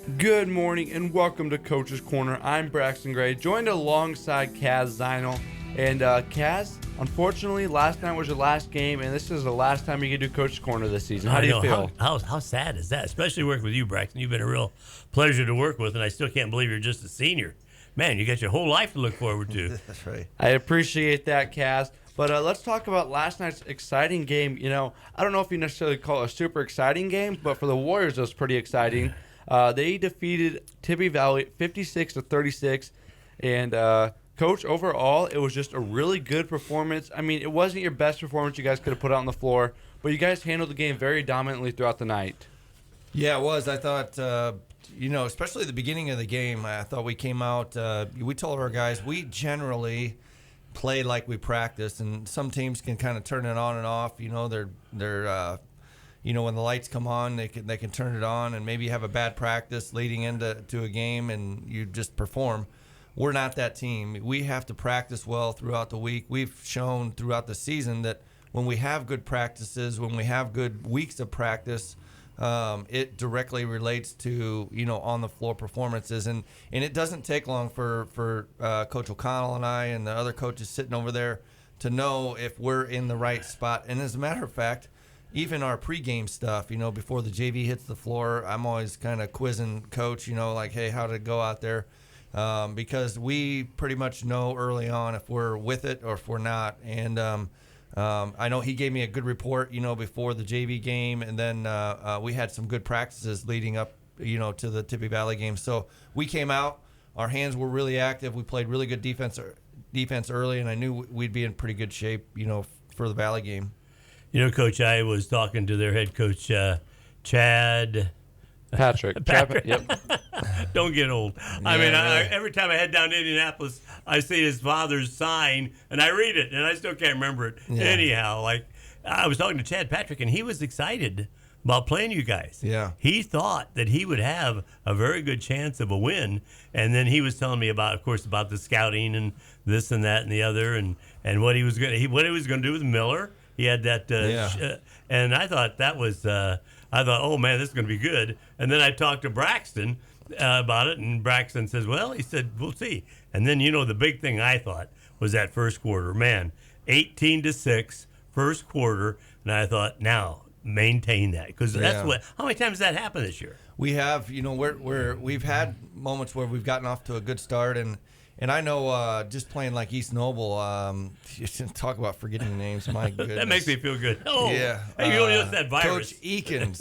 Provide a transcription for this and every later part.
Good morning and welcome to Coach's Corner. I'm Braxton Gray, joined alongside Kaz Zinal. And Kaz, unfortunately, last night was your last game, and this is the last time you can do Coach's Corner this season. How do you feel? How sad is that? Especially working with you, Braxton. You've been a real pleasure to work with, and I still can't believe you're just a senior. Man, you got your whole life to look forward to. That's right. I appreciate that, Kaz. But let's talk about last night's exciting game. You know, I don't know if you necessarily call it a super exciting game, but for the Warriors, it was pretty exciting. They defeated Tibby Valley 56-36, and Coach, overall, it was just a really good performance. I mean, it wasn't your best performance you guys could have put out on the floor, but you guys handled the game very dominantly throughout the night. Yeah, it was. I thought, especially the beginning of the game, I thought we came out, we told our guys we generally play like we practice, and some teams can kind of turn it on and off. You know, they're when the lights come on, they can turn it on, and maybe you have a bad practice leading into a game, and you just perform. We're not that team. We have to practice well throughout the week. We've shown throughout the season that when we have good practices, when we have good weeks of practice, it directly relates to on the floor performances, and it doesn't take long for Coach O'Connell and I and the other coaches sitting over there to know if we're in the right spot. And as a matter of fact, even our pregame stuff, before the JV hits the floor, I'm always kind of quizzing Coach, like, hey, how did it go out there? Because we pretty much know early on if we're with it or if we're not. And I know he gave me a good report, before the JV game, and then we had some good practices leading up, to the Tibby Valley game. So we came out, our hands were really active. We played really good defense early, and I knew we'd be in pretty good shape, for the Valley game. Coach, I was talking to their head coach, Chad. Patrick. Yep. Don't get old. I mean, every time I head down to Indianapolis, I see his father's sign, and I read it, and I still can't remember it. Yeah. Anyhow, I was talking to Chad Patrick, and he was excited about playing you guys. Yeah. He thought that he would have a very good chance of a win, and then he was telling me about the scouting and this and that and the other, and what he was going to do with Miller. He had that, and I thought that was. Oh man, this is going to be good. And then I talked to Braxton about it, and Braxton says, "Well," he said, "we'll see." And then the big thing I thought was that first quarter. Man, 18-6 first quarter, and I thought, now maintain that, because that's what. How many times has that happened this year? We have, we've had moments where we've gotten off to a good start, and I know just playing like East Noble, you shouldn't talk about forgetting names. My goodness. That makes me feel good. Oh, yeah. Hey, you only that virus. Coach Eakins,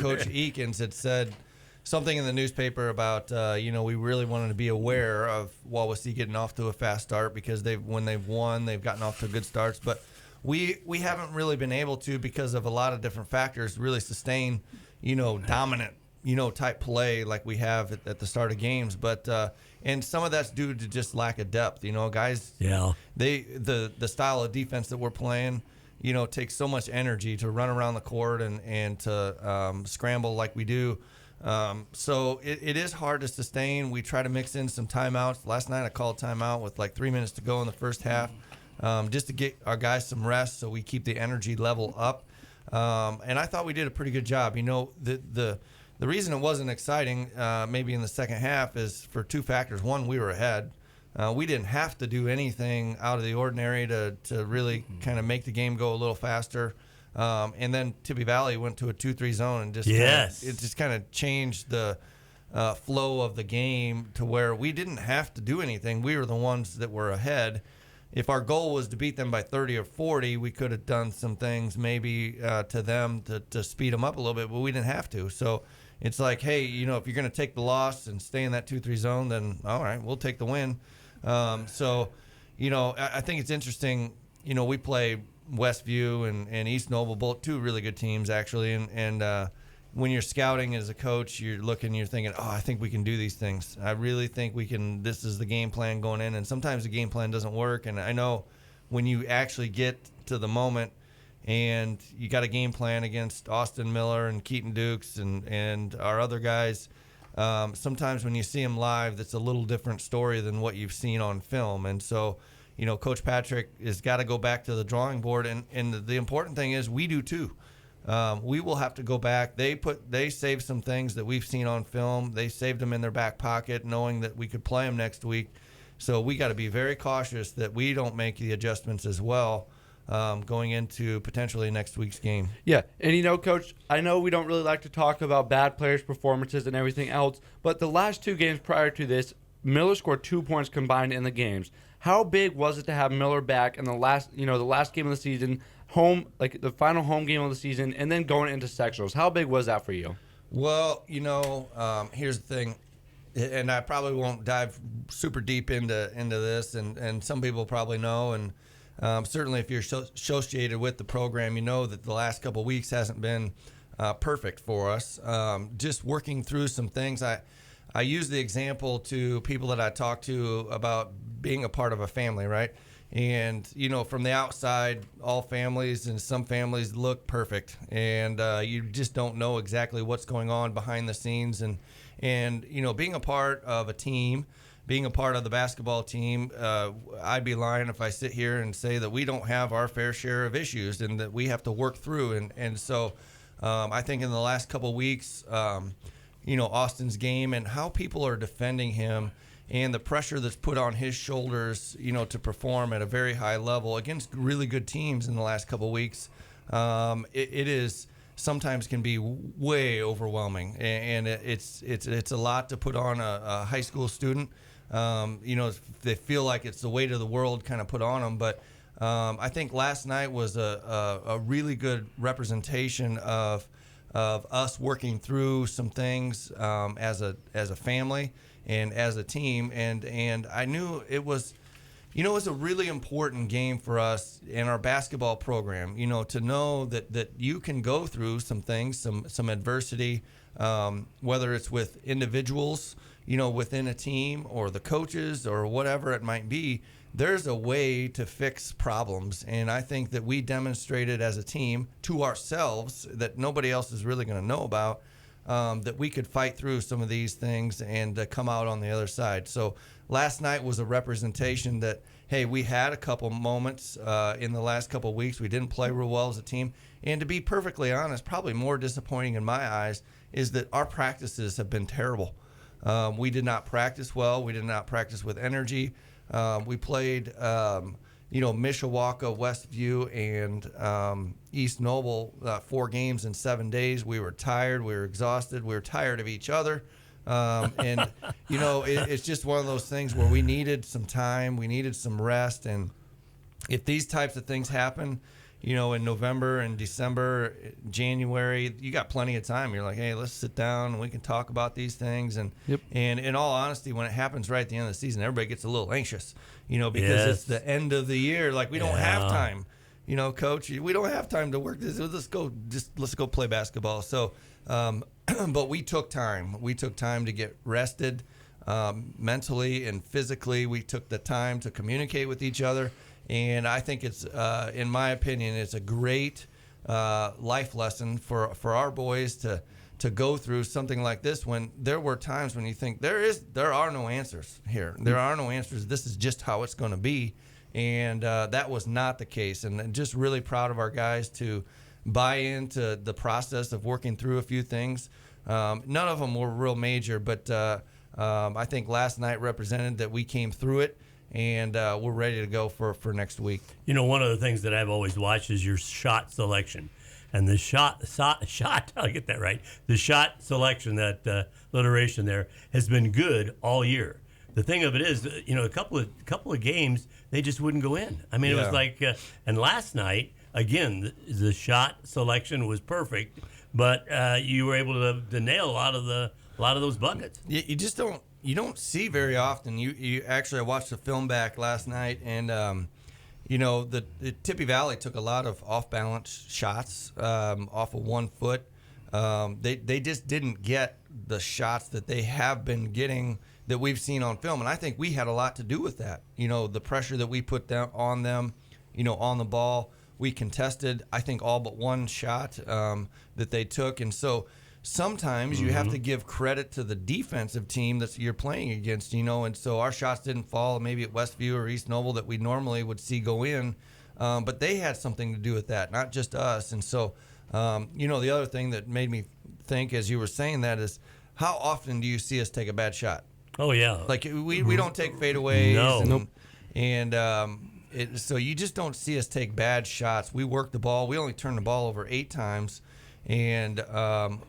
Coach Eakins had said something in the newspaper about, we really wanted to be aware of Wawasee getting off to a fast start, because when they've won, they've gotten off to good starts. But we haven't really been able to, because of a lot of different factors, really sustain, dominant, type play like we have at the start of games. But and some of that's due to just lack of depth. Guys. Yeah. The style of defense that we're playing, takes so much energy to run around the court and to scramble like we do. So it is hard to sustain. We try to mix in some timeouts. Last night I called timeout with like 3 minutes to go in the first half, just to get our guys some rest so we keep the energy level up. And I thought we did a pretty good job. The reason it wasn't exciting maybe in the second half is for two factors. One, we were ahead. We didn't have to do anything out of the ordinary to really kind of make the game go a little faster. And then Tibby Valley went to a 2-3 zone and just kind of changed the flow of the game to where we didn't have to do anything. We were the ones that were ahead. If our goal was to beat them by 30 or 40, we could have done some things maybe to them to speed them up a little bit, but we didn't have to. So it's like, hey, if you're going to take the loss and stay in that 2-3 zone, then all right, we'll take the win. I think it's interesting. We play Westview and East Noble, both two really good teams actually, and when you're scouting as a coach, you're thinking, oh, I think we can do these things. I really think we can. This is the game plan going in, and sometimes the game plan doesn't work. And I know when you actually get to the moment and you got a game plan against Austin Miller and Keaton Dukes and our other guys, sometimes when you see them live, that's a little different story than what you've seen on film. And so, Coach Patrick has got to go back to the drawing board. And the important thing is we do too. We will have to go back. They saved some things that we've seen on film. They saved them in their back pocket, knowing that we could play them next week. So we got to be very cautious that we don't make the adjustments as well going into potentially next week's game. Yeah, and Coach, I know we don't really like to talk about bad players' performances and everything else, but the last two games prior to this, Miller scored 2 points combined in the games. How big was it to have Miller back in the last game of the season, the final home game of the season, and then going into sectionals? How big was that for you? Well, here's the thing, and I probably won't dive super deep into this, and some people probably know, and certainly if you're associated with the program, you know that the last couple of weeks hasn't been perfect for us. Just working through some things. I use the example to people that I talk to about being a part of a family, right? And, from the outside, all families and some families look perfect. And you just don't know exactly what's going on behind the scenes. And being a part of a team, being a part of the basketball team, I'd be lying if I sit here and say that we don't have our fair share of issues and that we have to work through. And so I think in the last couple of weeks, Austin's game and how people are defending him and the pressure that's put on his shoulders, to perform at a very high level against really good teams in the last couple of weeks, it is sometimes can be way overwhelming, and it's a lot to put on a high school student. They feel like it's the weight of the world kind of put on them, but I think last night was a really good representation of us working through some things as a family and as a team, and I knew it was, it was a really important game for us in our basketball program. To know that you can go through some things, some adversity, whether it's with individuals, within a team or the coaches or whatever it might be. There's a way to fix problems, and I think that we demonstrated as a team to ourselves that nobody else is really going to know about, that we could fight through some of these things and come out on the other side. So last night was a representation that, hey, we had a couple moments in the last couple of weeks. We didn't play real well as a team. And to be perfectly honest, probably more disappointing in my eyes is that our practices have been terrible. We did not practice well. We did not practice with energy. We played, Mishawaka, Westview, and East Noble 4 games in 7 days. We were tired. We were exhausted. We were tired of each other. It's just one of those things where we needed some time. We needed some rest. And if these types of things happen, in November and December, January, you got plenty of time. You're like, hey, let's sit down and we can talk about these things. And and in all honesty, when it happens right at the end of the season, everybody gets a little anxious, because it's the end of the year. Like we don't have time, Coach. We don't have time to work this. Let's go play basketball. So, but we took time. We took time to get rested, mentally and physically. We took the time to communicate with each other. And I think it's, in my opinion, it's a great life lesson for our boys to go through something like this when there were times when you think there are no answers here. There are no answers. This is just how it's going to be. And that was not the case. And just really proud of our guys to buy into the process of working through a few things. None of them were real major, but I think last night represented that we came through it. And we're ready to go for next week. One of the things that I've always watched is your shot selection. And the shot, I'll get that right. The shot selection, that alliteration there, has been good all year. The thing of it is, a couple of games, they just wouldn't go in. I mean, It was like, and last night, again, the shot selection was perfect, but you were able to nail a lot of those buckets. You just don't. You don't see very often. You actually, I watched the film back last night, and the Tippy Valley took a lot of off balance shots off of 1 foot. They just didn't get the shots that they have been getting that we've seen on film, and I think we had a lot to do with that. The pressure that we put down on them, on the ball. We contested, I think, all but one shot that they took, and so. Sometimes you have to give credit to the defensive team that you're playing against, and so our shots didn't fall maybe at Westview or East Noble that we normally would see go in, but they had something to do with that, not just us. And so The other thing that made me think as you were saying that is, how often do you see us take a bad shot? Oh yeah. Like we don't take fadeaways. No. Nope. And so you just don't see us take bad shots. We work the ball. We only turn the ball over 8 times, and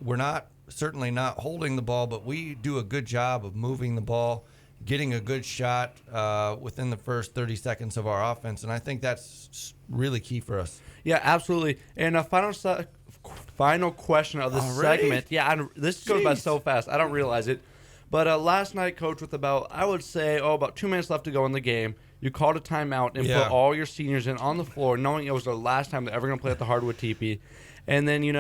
we're certainly not holding the ball, but we do a good job of moving the ball, getting a good shot within the first 30 seconds of our offense, and I think that's really key for us. Yeah, absolutely. And a final question of this Already? segment. Yeah, this goes by so fast. I don't realize it. But last night, Coach, with about 2 minutes left to go in the game, you called a timeout and put all your seniors in on the floor, knowing it was the last time they're ever going to play at the Hardwood Teepee. And then, you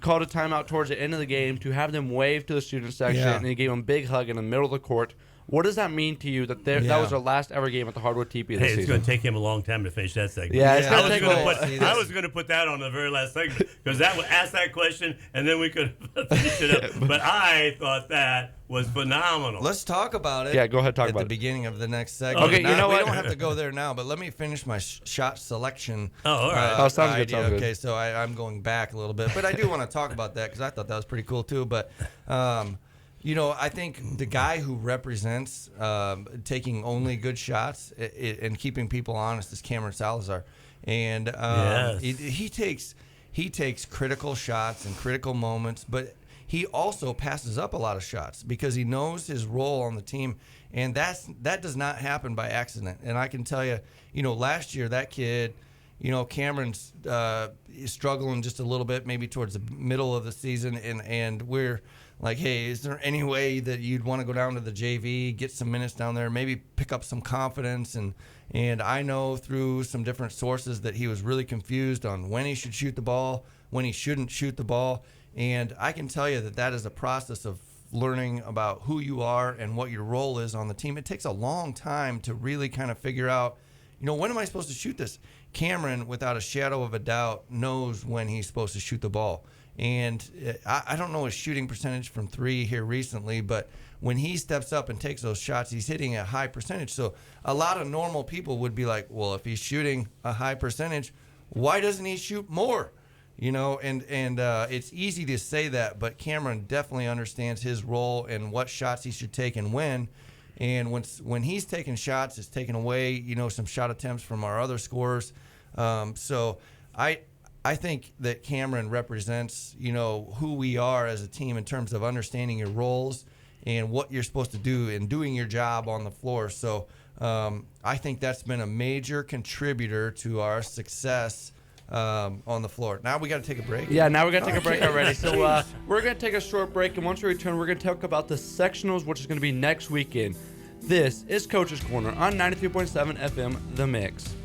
called a timeout towards the end of the game to have them wave to the student section, and you gave them a big hug in the middle of the court. What does that mean to you that that was their last ever game at the Hardwood Teepee this It's season? going to take him a long time to finish that segment. Yeah, it's going to take I was going to put that on the very last segment because that would ask that question and then we could finish it up. But I thought that was phenomenal. Let's talk about it. Yeah, go ahead, talk about it. at the beginning of the next segment. Okay, you know what? We don't have to go there now, but let me finish my shot selection. Oh, all right. Sounds good, idea. sounds good. Okay, so I'm going back a little bit, but I do want to talk about that because I thought that was pretty cool too. But I think the guy who represents taking only good shots and keeping people honest is Cameron Salazar, and he takes critical shots and critical moments, but he also passes up a lot of shots because he knows his role on the team, and that does not happen by accident. And I can tell you, last year that kid, Cameron's struggling just a little bit, maybe towards the middle of the season, and we're like, hey, is there any way that you'd want to go down to the JV, get some minutes down there, maybe pick up some confidence? And I know through some different sources that he was really confused on when he should shoot the ball, when he shouldn't shoot the ball. And I can tell you that is a process of learning about who you are and what your role is on the team. It takes a long time to really kind of figure out, when am I supposed to shoot this? Cameron, without a shadow of a doubt, knows when he's supposed to shoot the ball. And I don't know his shooting percentage from 3 here recently, but when he steps up and takes those shots, he's hitting a high percentage. So a lot of normal people would be like, well, if he's shooting a high percentage, why doesn't he shoot more? And it's easy to say that, but Cameron definitely understands his role and what shots he should take and when. And when he's taking shots, it's taking away, some shot attempts from our other scorers. So I think that Cameron represents, who we are as a team in terms of understanding your roles and what you're supposed to do and doing your job on the floor. So I think that's been a major contributor to our success on the floor. Now we got to take a break. Yeah, now we're going to take a break already. So we're going to take a short break, and once we return, we're going to talk about the sectionals, which is going to be next weekend. This is Coach's Corner on 93.7 FM, The Mix.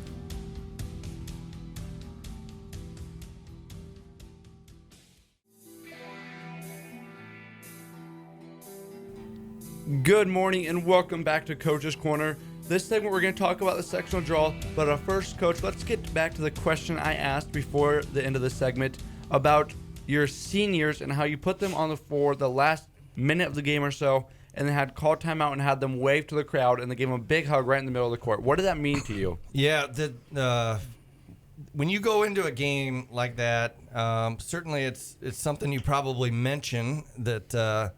Good morning and welcome back to Coach's Corner. This segment we're going to talk about the sectional draw, but first, Coach, let's get back to the question I asked before the end of the segment about your seniors and how you put them on the floor the last minute of the game or so, and then had called timeout and had them wave to the crowd, and they gave them a big hug right in the middle of the court. What did that mean to you? Yeah, when you go into a game like that, certainly it's something you probably mention that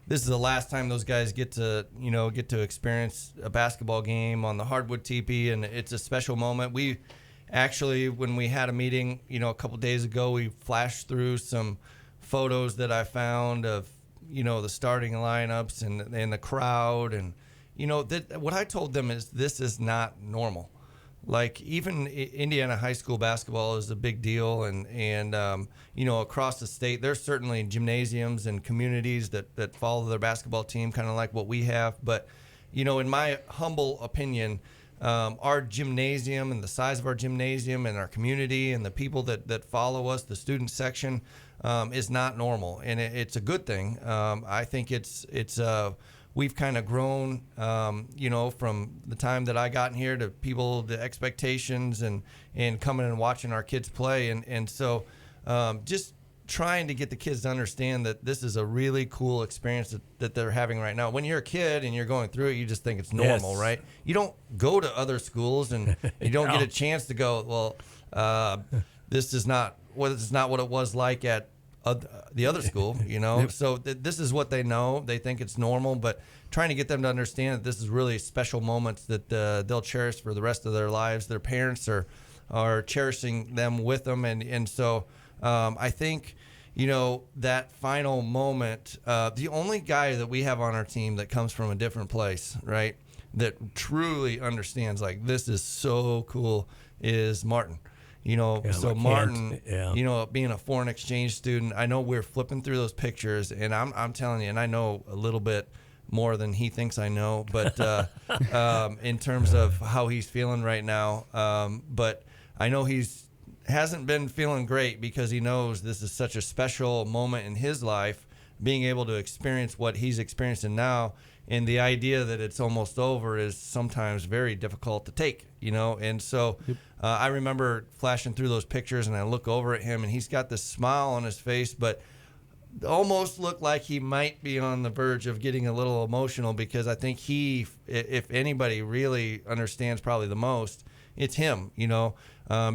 this is the last time those guys get to experience a basketball game on the Hardwood Teepee, and it's a special moment. We actually, when we had a meeting, a couple days ago, we flashed through some photos that I found of, the starting lineups and the crowd, and what I told them is this is not normal. Like, even Indiana high school basketball is a big deal, and across the state, there's certainly gymnasiums and communities that follow their basketball team, kind of like what we have. But, in my humble opinion, our gymnasium and the size of our gymnasium and our community and the people that follow us, the student section, is not normal, and it's a good thing. I think it's we've kind of grown, from the time that I got in here to people, the expectations and coming and watching our kids play. And so just trying to get the kids to understand that this is a really cool experience that they're having right now. When you're a kid and you're going through it, you just think it's normal, right? You don't go to other schools and you don't get a chance to go, well, this is not what it was like at the other school, you know. So this is what they know. They think it's normal, but trying to get them to understand that this is really special moments that they'll cherish for the rest of their lives. Their parents are cherishing them with them, and so I think, you know, that final moment, the only guy that we have on our team that comes from a different place, right, that truly understands, like, this is so cool, is Martin. You know, so Martin, you know, being a foreign exchange student, I know we're flipping through those pictures, and I'm telling you, and I know a little bit more than he thinks I know, but in terms of how he's feeling right now, but I know hasn't been feeling great because he knows this is such a special moment in his life, being able to experience what he's experiencing now, and the idea that it's almost over is sometimes very difficult to take, you know. And so I remember flashing through those pictures, and I look over at him, and he's got this smile on his face, but almost looked like he might be on the verge of getting a little emotional, because I think if anybody really understands probably the most, it's him, you know,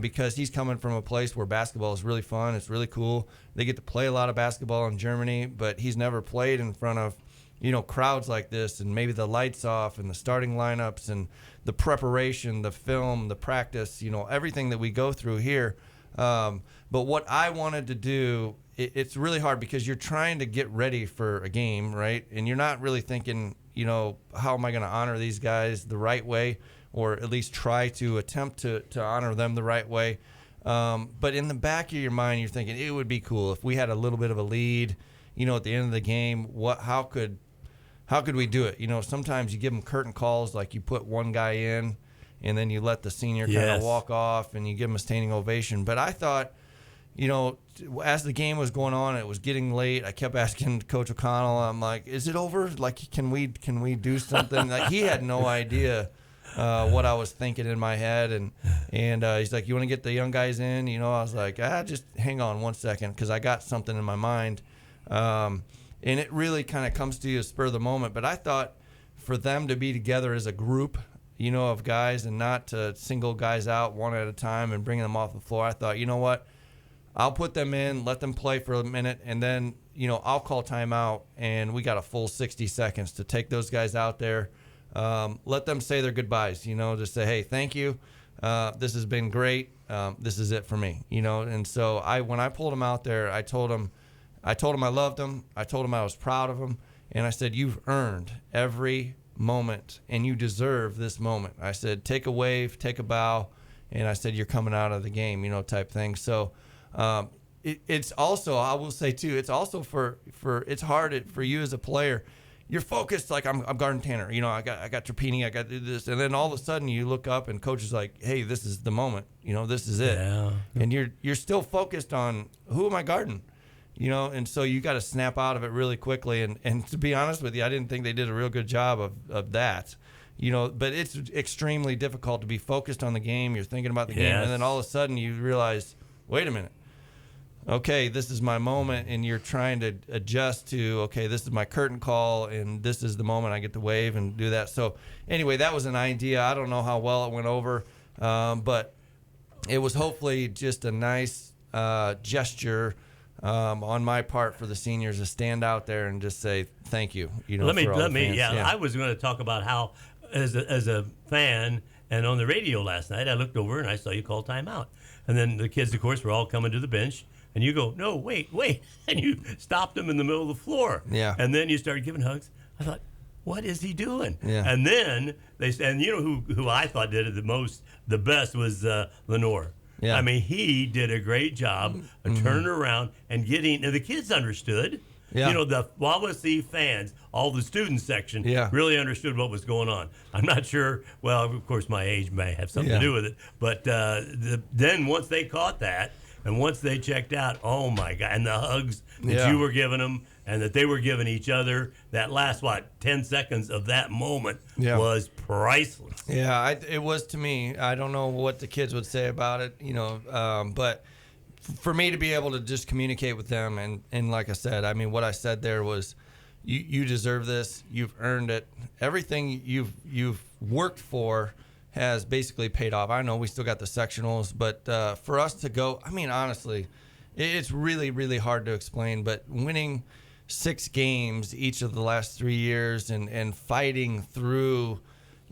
because he's coming from a place where basketball is really fun. It's really cool. They get to play a lot of basketball in Germany, but he's never played in front of, you know, crowds like this, and maybe the lights off and the starting lineups and the preparation, the film, the practice, you know, everything that we go through here. But what I wanted to do, it's really hard because you're trying to get ready for a game, right? And you're not really thinking, you know, how am I going to honor these guys the right way, or at least try to attempt to honor them the right way. But in the back of your mind, you're thinking it would be cool if we had a little bit of a lead, you know, at the end of the game. How could we do it? You know, sometimes you give them curtain calls, like you put one guy in and then you let the senior kind of walk off and you give him a standing ovation. But I thought, you know, as the game was going on, it was getting late. I kept asking Coach O'Connell, I'm like, is it over? Like, can we do something? Like, he had no idea what I was thinking in my head. And he's like, you want to get the young guys in? You know, I was like, just hang on one second, because I got something in my mind. And it really kind of comes to you spur of the moment. But I thought for them to be together as a group, you know, of guys, and not to single guys out one at a time and bring them off the floor, I thought, you know what, I'll put them in, let them play for a minute, and then, you know, I'll call timeout, and we got a full 60 seconds to take those guys out there, let them say their goodbyes, you know, just say, hey, thank you. This has been great. This is it for me, you know. And so when I pulled them out there, I told them I loved them. I told them I was proud of them. And I said, you've earned every moment, and you deserve this moment. I said, take a wave, take a bow. And I said, you're coming out of the game, you know, type thing. So it's also, I will say too, it's also for it's hard for you as a player. You're focused, like I'm guarding Tanner. You know, I got Trapini, I got to do this. And then all of a sudden you look up and coach is like, hey, this is the moment. You know, this is it. Yeah. And you're still focused on, who am I guarding? You know, and so you got to snap out of it really quickly. And to be honest with you, I didn't think they did a real good job of that. You know, but it's extremely difficult to be focused on the game. You're thinking about the game, and then all of a sudden you realize, wait a minute. Okay, this is my moment, and you're trying to adjust to, okay, this is my curtain call, and this is the moment I get to wave and do that. So anyway, that was an idea. I don't know how well it went over, but it was hopefully just a nice gesture on my part for the seniors to stand out there and just say thank you. You know, let me. I was going to talk about how, as a fan, and on the radio last night, I looked over and I saw you call timeout, and then the kids, of course, were all coming to the bench. And you go, no, wait. And you stopped them in the middle of the floor. Yeah. And then you started giving hugs. I thought, what is he doing? Yeah. And then and you know who I thought did it the best was Lenore. Yeah. I mean, he did a great job of turning around and and the kids understood. Yeah. You know, the Wawasee fans, all the student section, really understood what was going on. I'm not sure. Well, of course, my age may have something to do with it. But then once they caught that, and once they checked out, oh my God, and the hugs that you were giving them and that they were giving each other, that last, 10 seconds of that moment was priceless. Yeah, it was to me. I don't know what the kids would say about it, you know, but for me to be able to just communicate with them, and like I said, I mean, what I said there was, you deserve this. You've earned it. Everything you've worked for has basically paid off. I know we still got the sectionals, but for us to go, I mean, honestly, it's really, really hard to explain, but winning 6 games each of the last 3 years and fighting through,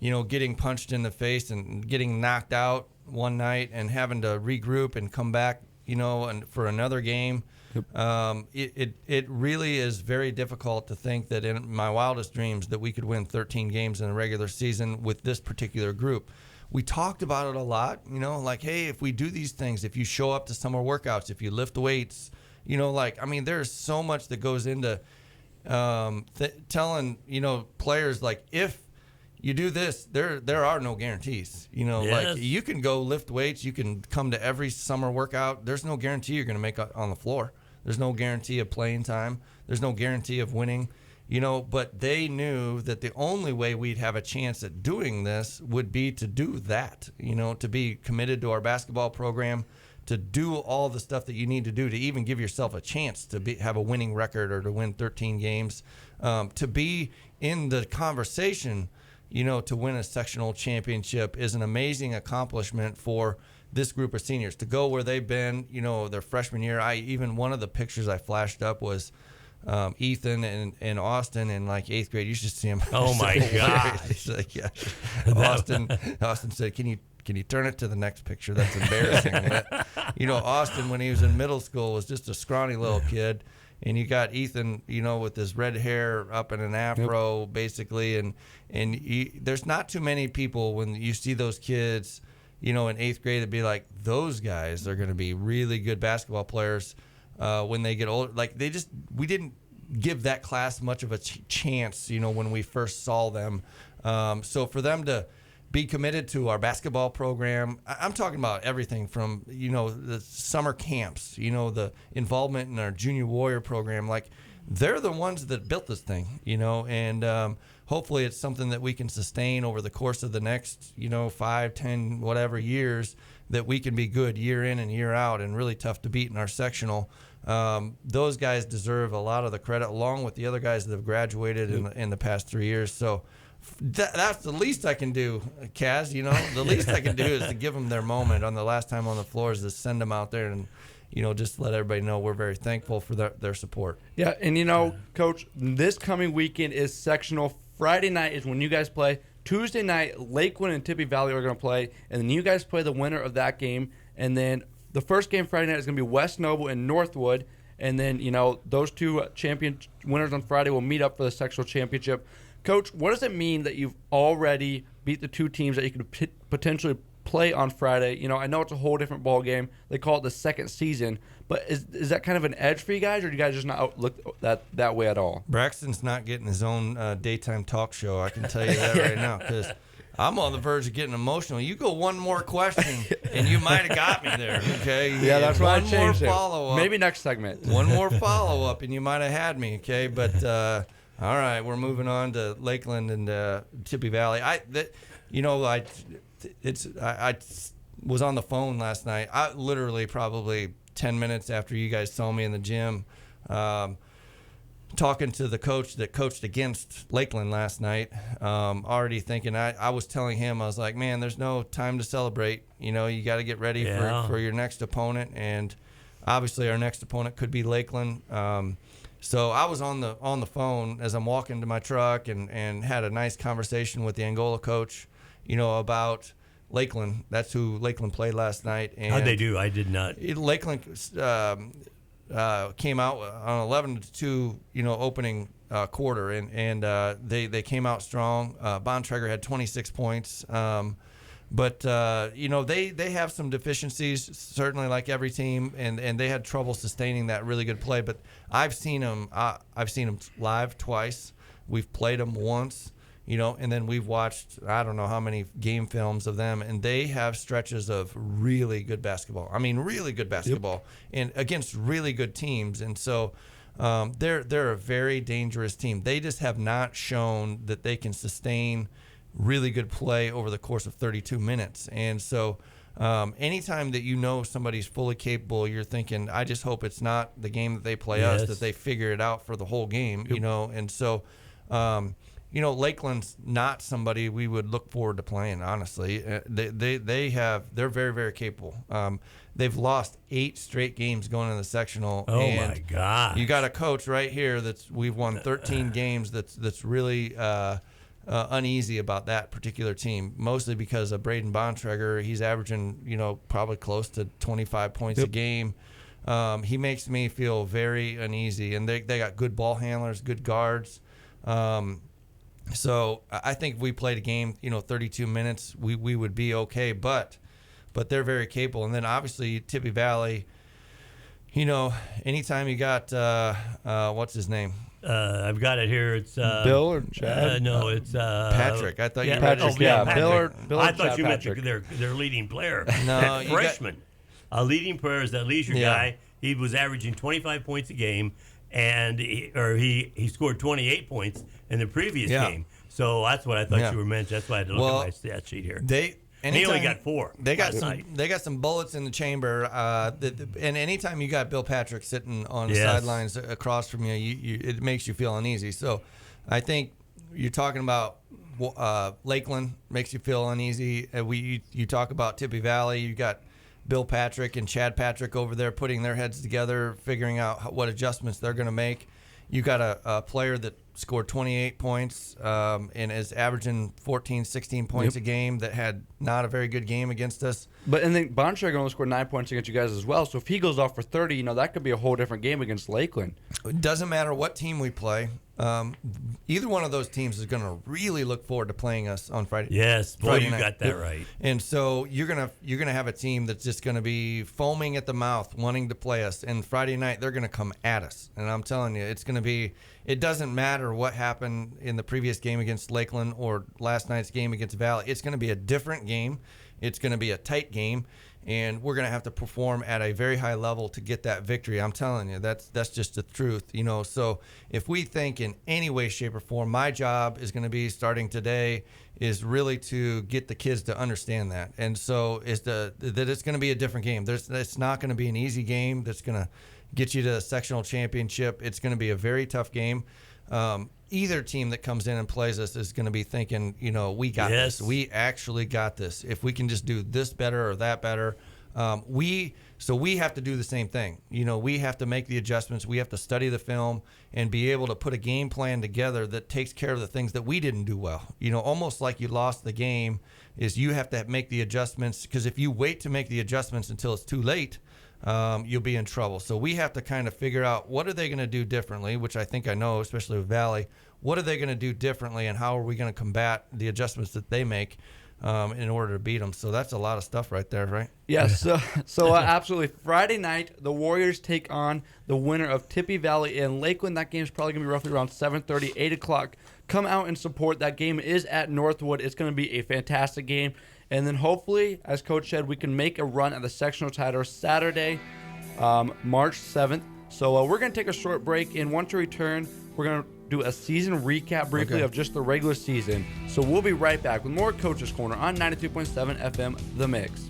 getting punched in the face and getting knocked out one night and having to regroup and come back, and for another game. It really is very difficult to think that in my wildest dreams that we could win 13 games in a regular season with this particular group. We talked about it a lot, like, hey, if we do these things, if you show up to summer workouts, if you lift weights, there's so much that goes into telling, players, like, if you do this, there are no guarantees. Like, you can go lift weights, you can come to every summer workout. There's no guarantee you're going to make it on the floor. There's no guarantee of playing time. There's no guarantee of winning. But they knew that the only way we'd have a chance at doing this would be to do that, to be committed to our basketball program, to do all the stuff that you need to do to even give yourself a chance to have a winning record or to win 13 games, to be in the conversation, to win a sectional championship is an amazing accomplishment for this group of seniors. To go where they've been, their freshman year. One of the pictures I flashed up was Ethan and Austin in like 8th grade. You should see him. Oh my God! Like, yeah. Austin said, "Can you turn it to the next picture? That's embarrassing." But, Austin, when he was in middle school, was just a scrawny little kid. And you got Ethan, with his red hair up in an afro, basically. And there's not too many people when you see those kids, in 8th grade, to be like, those guys are going to be really good basketball players when they get older. Like, we didn't give that class much of a chance, when we first saw them. So for them to be committed to our basketball program, I'm talking about everything from, the summer camps, the involvement in our junior warrior program. Like, they're the ones that built this thing, and hopefully it's something that we can sustain over the course of the next, 5, 10, whatever years, that we can be good year in and year out and really tough to beat in our sectional. Those guys deserve a lot of the credit, along with the other guys that have graduated in the past 3 years. So that's the least I can do, Kaz. The least I can do is to give them their moment on the last time on the floor, is to send them out there and, just let everybody know we're very thankful for their support. Yeah, and Coach, this coming weekend is sectional. Friday night is when you guys play. Tuesday night, Lakeland and Tippy Valley are going to play, and then you guys play the winner of that game. And then the first game Friday night is going to be West Noble and Northwood. And then, those two champion winners on Friday will meet up for the sectional championship. Coach, what does it mean that you've already beat the two teams that you could potentially play on Friday? I know it's a whole different ball game. They call it the second season. But is that kind of an edge for you guys, or do you guys just not look that way at all? Braxton's not getting his own daytime talk show. I can tell you that right now, because I'm on the verge of getting emotional. You go one more question, and you might have got me there. Okay. Yeah, that's why I changed it. Follow-up. Maybe next segment. One more follow-up, and you might have had me. Okay, but all right, we're moving on to Lakeland and Tippy Valley. I was on the phone last night. I literally probably 10 minutes after you guys saw me in the gym, talking to the coach that coached against Lakeland last night, already thinking, I was telling him, I was like, man, there's no time to celebrate. You got to get ready for your next opponent. And obviously our next opponent could be Lakeland. So I was on the phone as I'm walking to my truck and had a nice conversation with the Angola coach, about Lakeland. That's who Lakeland played last night. And how'd they do? I did not. Lakeland came out on 11-2, opening quarter, and they came out strong. Bontrager had 26 points. But they have some deficiencies, certainly, like every team, and they had trouble sustaining that really good play. But I've seen them live twice. We've played them once. And then we've watched, I don't know how many game films of them, and they have stretches of really good basketball. I mean, really good basketball, and against really good teams. And so they're a very dangerous team. They just have not shown that they can sustain really good play over the course of 32 minutes. And so anytime that somebody's fully capable, you're thinking, I just hope it's not the game that they play us, that they figure it out for the whole game, And so Lakeland's not somebody we would look forward to playing. Honestly, they're very, very capable. They've lost 8 straight games going in the sectional. Oh and my God! You got a coach right here we've won 13 games. That's really uneasy about that particular team, mostly because of Braden Bontrager. He's averaging probably close to 25 points a game. He makes me feel very uneasy, and they got good ball handlers, good guards. So I think if we played a game, 32 minutes, we would be okay. But they're very capable. And then obviously Tippy Valley, anytime you got what's his name? I've got it here. It's Bill or Chad? No, it's Patrick. I thought you Patrick. Patrick. Bill or I thought Chad you meant Patrick. their leading player. No, that freshman. A leading player is that leisure Yeah. guy. He was averaging 25 points a game, and he scored 28 points in the previous game. So that's what I thought you were mentioning. That's why I had to look at my stat sheet here. He only got 4. They got last some. night. They got some bullets in the chamber. And anytime you got Bill Patrick sitting on the Yes. sidelines across from you, it makes you feel uneasy. So, I think you're talking about Lakeland makes you feel uneasy. You talk about Tippy Valley. You got Bill Patrick and Chad Patrick over there putting their heads together, figuring out what adjustments they're going to make. You got a player that scored 28 points and is averaging 14, 16 points a game that had not a very good game against us. And then Bontrager only scored 9 points against you guys as well. So if he goes off for 30, that could be a whole different game against Lakeland. It doesn't matter what team we play. Either one of those teams is going to really look forward to playing us on Friday. Yes, boy, Friday you night. got that right. And so you're gonna have a team that's just gonna be foaming at the mouth, wanting to play us. And Friday night they're gonna come at us. And I'm telling you, it's gonna be. It doesn't matter what happened in the previous game against Lakeland or last night's game against Valley. It's gonna be a different game. It's gonna be a tight game. And we're going to have to perform at a very high level to get that victory. I'm telling you, that's just the truth, So if we think in any way, shape, or form, my job is going to be starting today is really to get the kids to understand that. And so that it's going to be a different game. It's not going to be an easy game that's going to get you to a sectional championship. It's going to be a very tough game. Either team that comes in and plays us is going to be thinking, we got this. We actually got this. If we can just do this better or that better, we have to do the same thing. We have to make the adjustments. We have to study the film and be able to put a game plan together that takes care of the things that we didn't do well. Almost like you lost the game is you have to make the adjustments, because if you wait to make the adjustments until it's too late, you'll be in trouble. So we have to kind of figure out what are they going to do differently, which I think I know, especially with Valley. What are they going to do differently, and how are we going to combat the adjustments that they make in order to beat them? So that's a lot of stuff right there, right? Yes. So absolutely. Friday night, the Warriors take on the winner of Tippy Valley and Lakeland. That game is probably going to be roughly around 7:30, 8 o'clock. Come out and support. That game is at Northwood. It's going to be a fantastic game. And then hopefully, as Coach said, we can make a run at the sectional title Saturday, March 7th. So we're going to take a short break. And once we return, we're going to do a season recap briefly of just the regular season. So we'll be right back with more Coach's Corner on 92.7 FM, The Mix.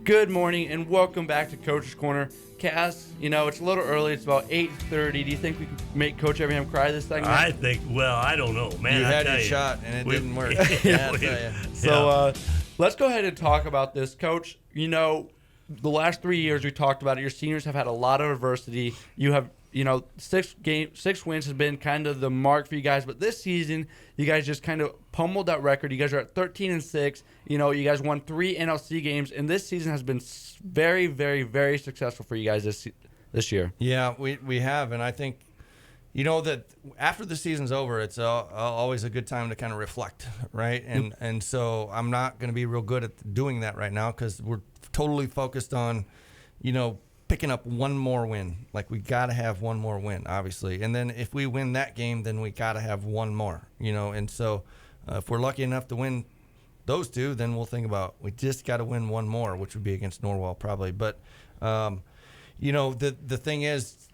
Good morning and welcome back to Coach's Corner. Cass, it's a little early. It's about 8:30. Do you think we can make Coach Abraham cry this segment? I think, I don't know, man. You I had tell your you. shot, and it didn't work. Yeah, I'll tell you. So let's go ahead and talk about this. Coach, the last 3 years we talked about it. Your seniors have had a lot of adversity. You have, 6 wins has been kind of the mark for you guys. But this season, you guys just kind of pummeled that record. You guys are at 13-6. You guys won 3 NLC games, and this season has been very, very, very successful for you guys this year. Yeah, we have, and I think that after the season's over, it's always a good time to kind of reflect, right? And so I'm not going to be real good at doing that right now because we're totally focused on, picking up one more win. Like, we got to have one more win, obviously. And then if we win that game, then we got to have one more, And so if we're lucky enough to win those 2, then we'll think about we just got to win one more, which would be against Norwell probably. But, the thing is,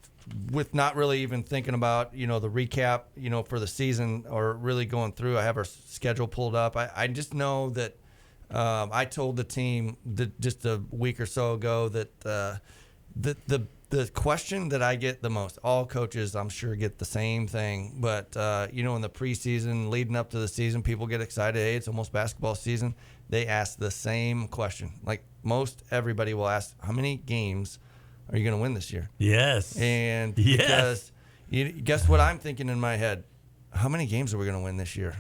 with not really even thinking about, the recap, for the season or really going through, I have our schedule pulled up. I just know that I told the team that just a week or so ago that, The question that I get the most, all coaches I'm sure get the same thing, but in the preseason leading up to the season, people get excited. Hey, it's almost basketball season. They ask the same question. Like most everybody will ask, how many games are you going to win this year? Yes. And yes. because guess what I'm thinking in my head? How many games are we going to win this year?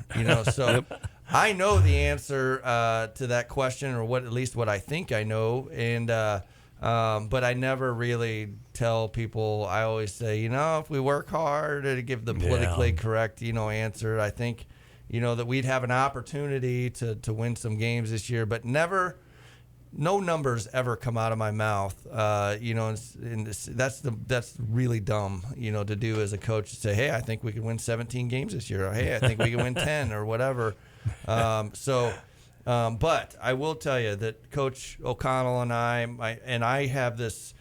So I know the answer to that question, or at least what I think I know, and but I never really tell people. I always say, if we work hard to give the politically correct, answer, I think, that we'd have an opportunity to win some games this year, but no numbers ever come out of my mouth. That's really dumb, to do as a coach, to say, hey, I think we can win 17 games this year, or hey, I think we can win 10 or whatever. But I will tell you that Coach O'Connell and I have this.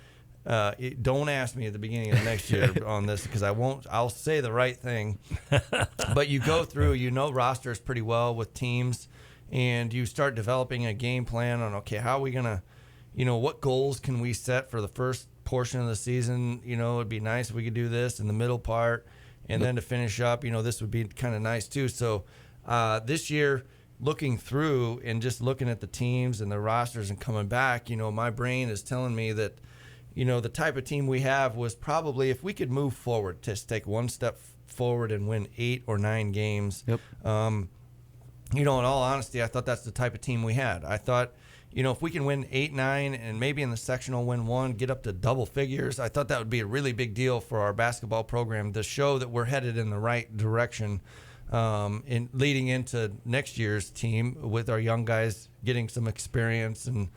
Don't ask me at the beginning of the next year on this, because I won't. I'll say the right thing. But you go through, rosters pretty well with teams, and you start developing a game plan on, okay, how are we gonna, what goals can we set for the first portion of the season? It'd be nice if we could do this in the middle part, and then to finish up, this would be kind of nice too. So this year, looking through and just looking at the teams and the rosters and coming back, my brain is telling me that, the type of team we have was probably, if we could move forward, just take one step forward and win 8 or 9 games. Yep. In all honesty, I thought that's the type of team we had. I thought, if we can win 8, 9, and maybe in the sectional win 1, get up to double figures, I thought that would be a really big deal for our basketball program to show that we're headed in the right direction. In leading into next year's team with our young guys getting some experience and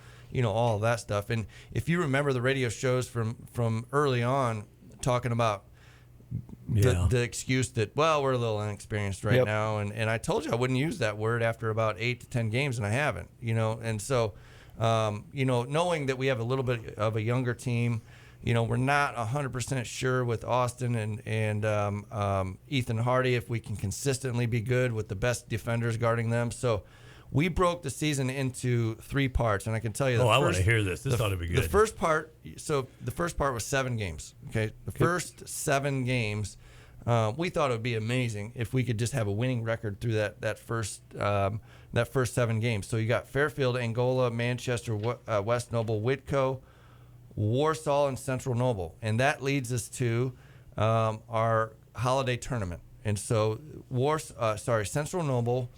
all of that stuff. And if you remember the radio shows from early on, talking about the excuse that, well, we're a little inexperienced right now, and I told you I wouldn't use that word after about 8 to 10 games, and I haven't. And so knowing that we have a little bit of a younger team. We're not 100% sure with Austin and Ethan Hardy if we can consistently be good with the best defenders guarding them. So we broke the season into 3 parts, and I can tell you. I want to hear this. This ought to be good. The first part was 7 games. Okay, the first 7 games, we thought it would be amazing if we could just have a winning record through that first 7 games. So you got Fairfield, Angola, Manchester, West Noble, Whitco, Warsaw, and Central Noble, and that leads us to our holiday tournament. And so Central Noble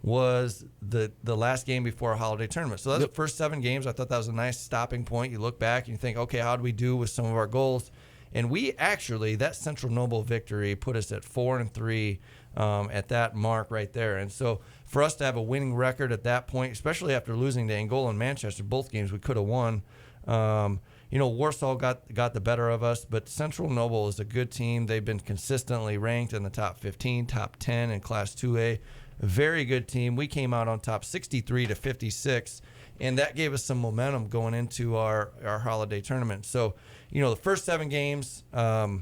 was the last game before our holiday tournament. So that's the first 7 games. I thought that was a nice stopping point. You look back and you think, okay, how did we do with some of our goals? And we actually, that Central Noble victory put us at 4-3 at that mark right there. And so for us to have a winning record at that point, especially after losing to Angola and Manchester, both games we could have won. Warsaw got the better of us, but Central Noble is a good team. They've been consistently ranked in the top 15, top 10 in Class 2A. A very good team. We came out on top 63-56, and that gave us some momentum going into our holiday tournament. So, the first 7 games, I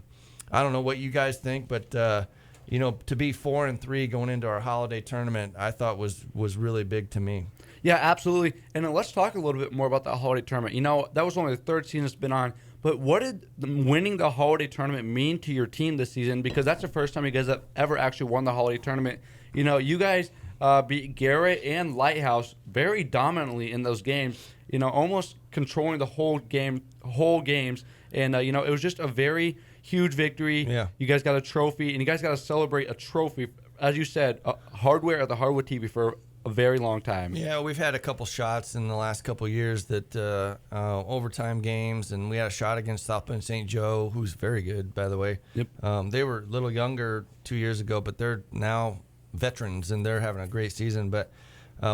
don't know what you guys think, but to be 4-3 going into our holiday tournament, I thought was really big to me. Yeah, absolutely. And let's talk a little bit more about that holiday tournament. That was only the 3rd season it's been on. But what did winning the holiday tournament mean to your team this season? Because that's the first time you guys have ever actually won the holiday tournament. You guys beat Garrett and Lighthouse very dominantly in those games. Almost controlling the whole games. And it was just a very huge victory. Yeah. You guys got a trophy, and you guys got to celebrate a trophy. As you said, hardware at the Hardwood TV for a very long time. Yeah, we've had a couple shots in the last couple of years that overtime games, and we had a shot against South Bend St. Joe, who's very good, by the way. Yep. They were a little younger 2 years ago, but they're now veterans, and they're having a great season. But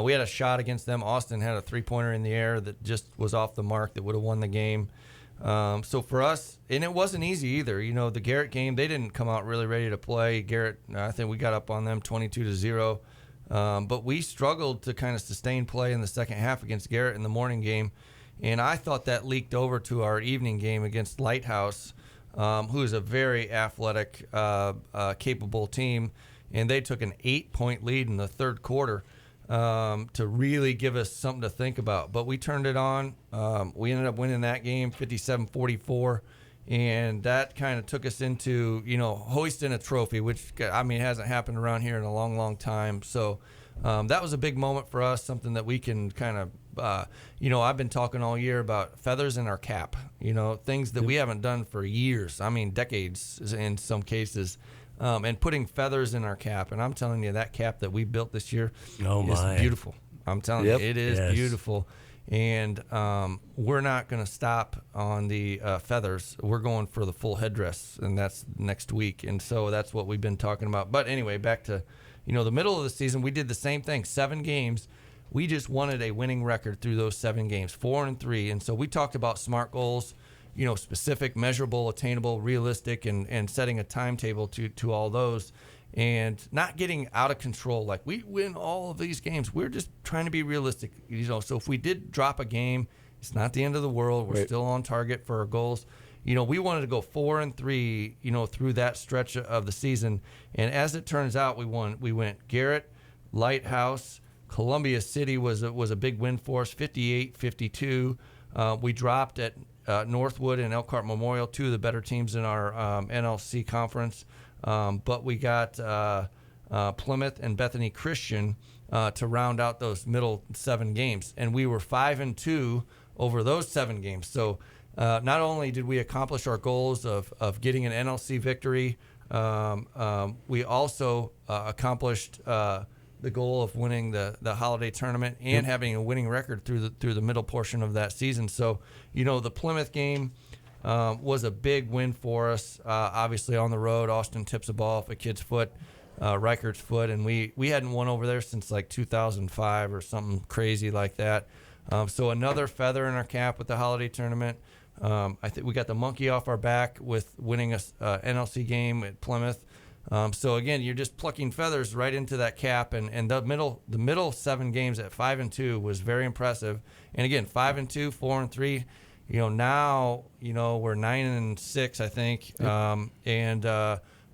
we had a shot against them. Austin had a 3-pointer in the air that just was off the mark that would have won the game. So for us, and it wasn't easy either. The Garrett game, they didn't come out really ready to play. Garrett, I think we got up on them 22-0. But we struggled to kind of sustain play in the second half against Garrett in the morning game. And I thought that leaked over to our evening game against Lighthouse, who is a very athletic, capable team. And they took an 8-point lead in the third quarter. to really give us something to think about. But we turned it on. We ended up winning that game 57-44. And that kind of took us into, hoisting a trophy, which, hasn't happened around here in a long, long time. So that was a big moment for us, something that we can kind of, I've been talking all year about feathers in our cap, things that we haven't done for years. Decades in some cases. And putting feathers in our cap. And I'm telling you, that cap that we built this year is beautiful. I'm telling you, it is beautiful. And we're not going to stop on the feathers. We're going for the full headdress, and that's next week. And so that's what we've been talking about. But anyway, back to, the middle of the season, we did the same thing, 7 games. We just wanted a winning record through those 7 games, 4-3. And so we talked about SMART goals, specific, measurable, attainable, realistic, and setting a timetable to all those. And not getting out of control. Like, we win all of these games. We're just trying to be realistic. So if we did drop a game, it's not the end of the world. We're still on target for our goals. We wanted to go 4-3, through that stretch of the season. And as it turns out, we won. We went Garrett, Lighthouse, Columbia City was a big win for us, 58-52. We dropped at Northwood and Elkhart Memorial, 2 of the better teams in our NLC conference. But we got Plymouth and Bethany Christian to round out those middle 7 games. And we were 5-2 over those 7 games. So not only did we accomplish our goals of getting an NLC victory, we also accomplished the goal of winning the holiday tournament and having a winning record through the middle portion of that season. So, the Plymouth game was a big win for us. Obviously on the road, Austin tips a ball off a kid's foot, Reichert's foot, and we hadn't won over there since like 2005 or something crazy like that. So another feather in our cap with the holiday tournament. I think we got the monkey off our back with winning a NLC game at Plymouth. So again, you're just plucking feathers right into that cap, and the middle 7 games at 5-2 was very impressive. And again, 5-2, 4-3. Now, we're 9-6, I think. And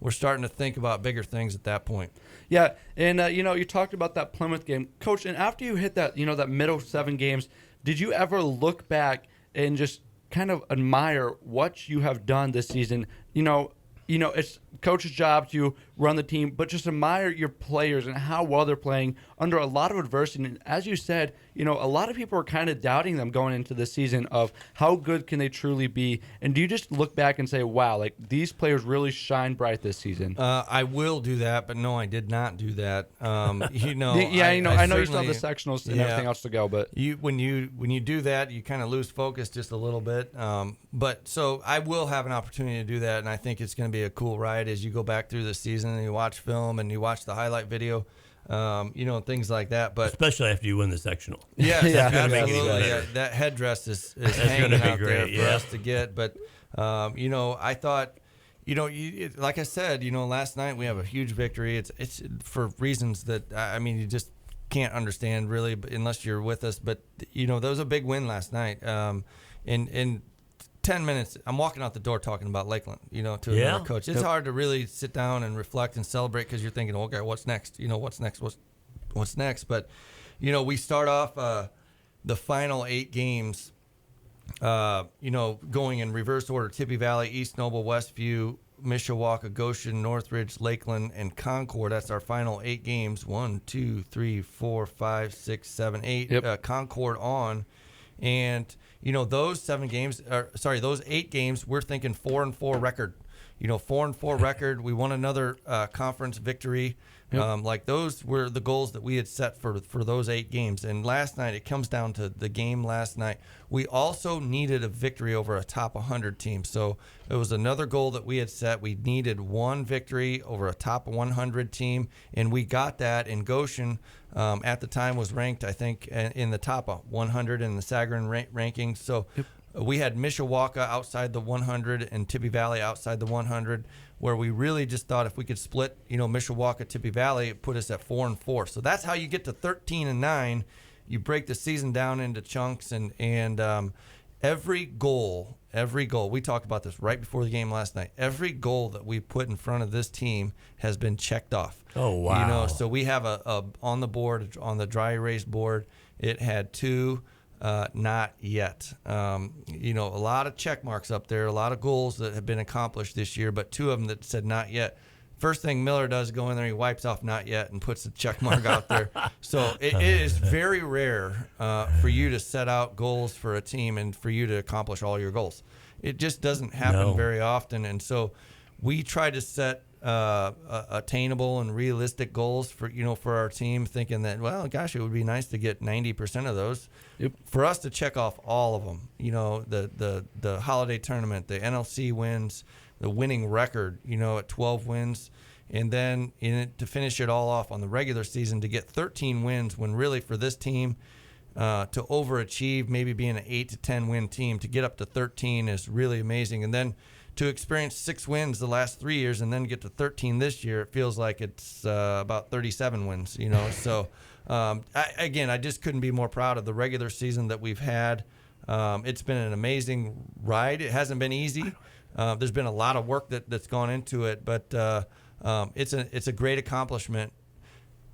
we're starting to think about bigger things at that point. Yeah. And, you talked about that Plymouth game. Coach, and after you hit that, that middle 7 games, did you ever look back and just kind of admire what you have done this season? It's coach's job to run the team, but just admire your players and how well they're playing under a lot of adversity. And as you said, a lot of people are kind of doubting them going into the season of how good can they truly be. And do you just look back and say, wow, like these players really shine bright this season? I will do that, but no, I did not do that. I know you still have the sectionals and everything else to go, but when you do that, you kind of lose focus just a little bit. But so I will have an opportunity to do that, and I think it's going to be a cool ride as you go back through the season and you watch film and you watch the highlight video, things like that. But especially after you win the sectional. Yeah, absolutely. Yeah, that headdress is hanging out there for us to get. But I thought, like I said, last night we have a huge victory. It's for reasons that you just can't understand really, unless you're with us. But there was a big win last night. In 10 minutes, I'm walking out the door talking about Lakeland, to another coach. It's hard to really sit down and reflect and celebrate because you're thinking, okay, what's next? What's next? But, we start off the final 8 games, going in reverse order: Tippy Valley, East Noble, Westview, Mishawaka, Goshen, Northridge, Lakeland, and Concord. That's our final 8 games. 1, 2, 3, 4, 5, 6, 7, 8. Concord on. And those 8 games, we're thinking 4-4 record. 4-4 record. We won another conference victory. Like those were the goals that we had set for those 8 games. And last night, it comes down to the game last night. We also needed a victory over a top 100 team. So it was another goal that we had set. We needed 1 victory over a top 100 team, and we got that. In Goshen, at the time, was ranked, I think, in the top 100 in the Sagarin rankings. So we had Mishawaka outside the 100 and Tippy Valley outside the 100, where we really just thought if we could split, Mishawaka, Tippy Valley, it put us at 4-4. So that's how you get to 13-9. You break the season down into chunks, and every goal, we talked about this right before the game last night. Every goal that we put in front of this team has been checked off. Oh, wow. You know, so we have a on the board, on the dry erase board, it had 2 not yet. You know, a lot of check marks up there, a lot of goals that have been accomplished this year, but 2 of them that said not yet. First thing Miller does, go in there, he wipes off not yet and puts the check mark out there. So it is very rare for you to set out goals for a team and for you to accomplish all your goals. It just doesn't happen very often. And so we try to set attainable and realistic goals for our team, thinking that, well, gosh, it would be nice to get 90% of those. Yep. For us to check off all of them, you know, the holiday tournament, the NLC wins, the winning record, you know, at 12 wins, and then to finish it all off on the regular season to get 13 wins, when really for this team to overachieve, maybe being an 8 to 10 win team, to get up to 13 is really amazing. And then to experience 6 wins the last 3 years and then get to 13 this year, it feels like it's about 37 wins, you know. So I just couldn't be more proud of the regular season that we've had. It's been an amazing ride. It hasn't been easy. There's been a lot of work that's gone into it, but it's a great accomplishment.